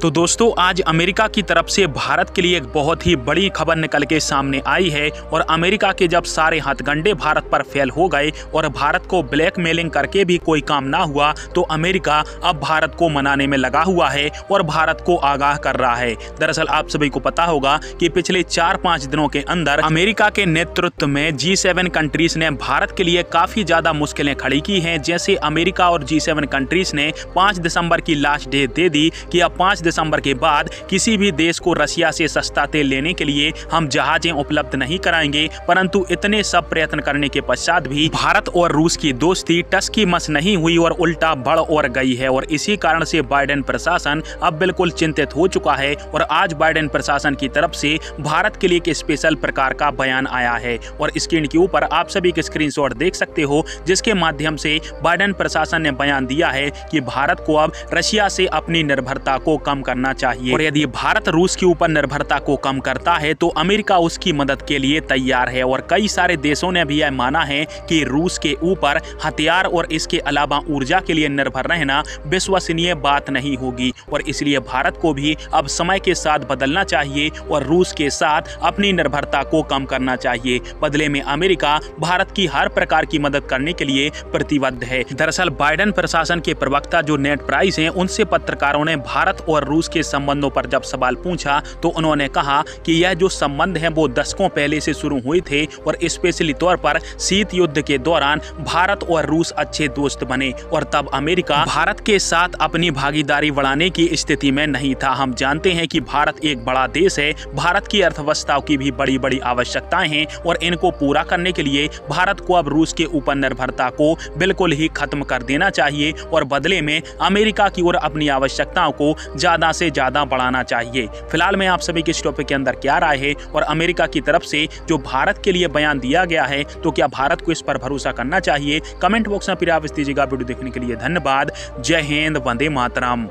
तो दोस्तों आज अमेरिका की तरफ से भारत के लिए एक बहुत ही बड़ी खबर निकल के सामने आई है और अमेरिका के जब सारे हथकंडे भारत पर फेल हो गए और भारत को ब्लैकमेलिंग करके भी कोई काम ना हुआ तो अमेरिका अब भारत को मनाने में लगा हुआ है और भारत को आगाह कर रहा है। दरअसल आप सभी को पता होगा कि पिछले 4-5 दिनों के अंदर अमेरिका के नेतृत्व में G7 कंट्रीज ने भारत के लिए काफी ज्यादा मुश्किलें खड़ी की हैं। जैसे अमेरिका और G7 कंट्रीज ने 5 दिसंबर की लास्ट डेट दे दी कि अब 5 दिसंबर के बाद किसी भी देश को रशिया से सस्ता तेल लेने के लिए हम जहाजें उपलब्ध नहीं कराएंगे। परंतु इतने सब प्रयत्न करने के पश्चात भी भारत और रूस की दोस्ती टस की मस नहीं हुई और उल्टा बढ़ और गई है। और इसी कारण से बाइडेन प्रशासन अब बिल्कुल चिंतित हो चुका है और आज बाइडेन प्रशासन की तरफ से भारत के लिए एक स्पेशल प्रकार का बयान आया है और स्क्रीन के ऊपर आप सभी के स्क्रीनशॉट देख सकते हो, जिसके माध्यम से बाइडेन प्रशासन ने बयान दिया है कि भारत को अब रशिया से अपनी निर्भरता को कम करना चाहिए और यदि भारत रूस के ऊपर निर्भरता को कम करता है तो अमेरिका उसकी मदद के लिए तैयार है। और कई सारे देशों ने भी यह माना है कि रूस के ऊपर हथियार और इसके अलावा ऊर्जा के लिए निर्भर रहना विश्वसनीय बात नहीं होगी और इसलिए भारत को भी अब समय के साथ बदलना चाहिए और रूस के साथ अपनी निर्भरता को कम करना चाहिए। बदले में अमेरिका भारत की हर प्रकार की मदद करने के लिए प्रतिबद्ध है। दरअसल बाइडेन प्रशासन के प्रवक्ता जो नेड प्राइस हैं, उनसे पत्रकारों ने भारत और रूस के संबंधों पर जब सवाल पूछा तो उन्होंने कहा कि यह जो संबंध है वो दशकों पहले से शुरू हुए थे और स्पेशली तौर पर शीत युद्ध के दौरान भारत और रूस अच्छे दोस्त बने और तब अमेरिका भारत के साथ अपनी भागीदारी बढ़ाने की स्थिति में नहीं था। हम जानते हैं कि भारत एक बड़ा देश है, भारत की अर्थव्यवस्था की भी बड़ी बड़ी आवश्यकताएं हैं और इनको पूरा करने के लिए भारत को अब रूस के ऊपर निर्भरता को बिल्कुल ही खत्म कर देना चाहिए और बदले में अमेरिका की ओर अपनी आवश्यकताओं को ज्यादा से ज्यादा बढ़ाना चाहिए। फिलहाल में आप सभी के इस टॉपिक के अंदर क्या राय है और अमेरिका की तरफ से जो भारत के लिए बयान दिया गया है तो क्या भारत को इस पर भरोसा करना चाहिए? कमेंट बॉक्स में फिर आप दीजिएगा। वीडियो देखने के लिए धन्यवाद। जय हिंद, वंदे मातरम।